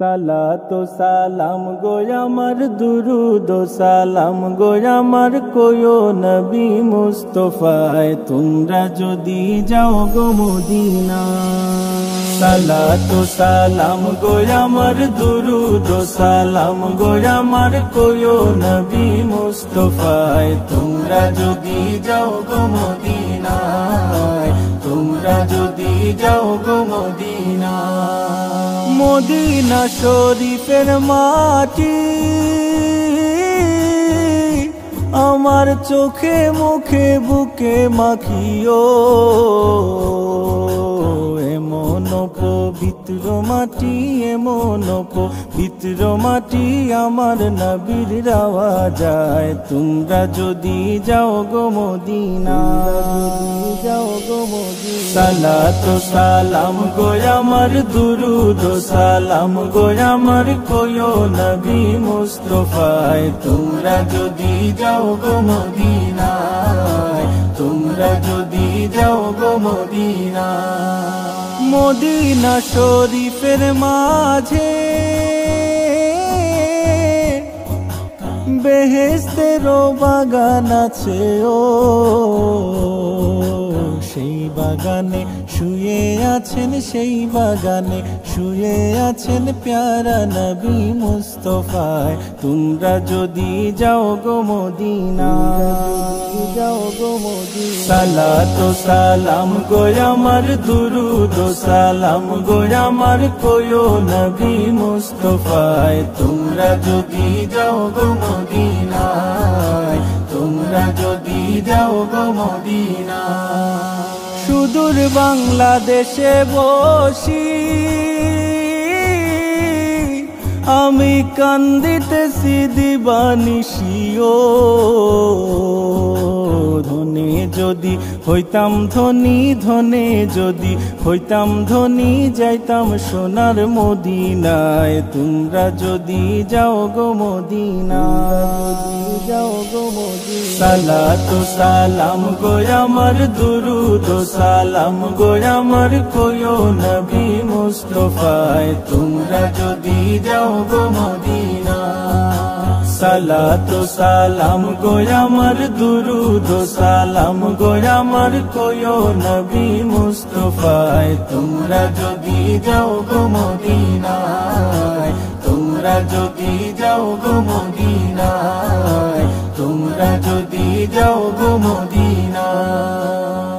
সালাতু সালাম গো আমার দুরুদ সালাম গো আমার কোয়ো নবী মুস্তাফায় তোমরা যদি যাও গো মদিনা। সালাতু সালাম গো আমার দুরুদ সালাম গো আমার কোয়ো নবী মুস্তাফায় তোমরা যদি যাও গো মদিনায়, তোমরা যদি যাও গো মদিনা। মদিনা শরীফের মাটি আমার চোখে মুখে বুকে মাখিও, এমন পবিত্র মাটি, এমন পবিত্র মাটি আমার নবীর রাওয়া যায় তোমরা যদি যাও গো মদিনা, যাও গো মদিনা। সালাতু সালাম গো আমার দুরুদ সালাম গো আমার কোয়ো নবী মুস্তাফায় তোমরা যদি যাও গো মদিনায়, তোমরা যদি যাও গো মদিনা। মদিনা শরীফের মাঝে বেহেশতের বাগান আছে ও, সেই বাগানে শুয়ে আছেন, সেই বাগানে শুয়ে আছেন প্যারা নবী মুস্তাফায় তোমরা যদি যাও গো মদিনা, যাও গো মদিনা। সালাতু সালাম গো আমার দুরুদ সালাম গো আমার কোয়ো নবী মুস্তাফায় তোমরা যদি যাও গো মদিনায়, তোমরা যদি যাও গো মদিনা। সুদূর বাংলাদেশে বসি আমি কান্দিতেছি দিবানিশিও, ধনে যদি হইতাম ধনী, ধনে যদি হইতাম ধনী যাইতাম সোনার মদিনায় তোমরা যদি যাও গো মদিনা, যাও গো মদিনা। সালাতু সালাম গো আমার দুরুদ সালাম গো আমার কোয়ো নবী মুস্তাফায় তোমরা যদি যাও গো মদিনা। সালাতু সালাম গো আমার দুরুদ সালাম গো আমার কোয়ো নবী মুস্তাফায় তোমরা যদি যাও গো মদিনায়, তোমরা যদি যাও গো মদিনায়, তোমরা যদি যাও গো মদিনায়।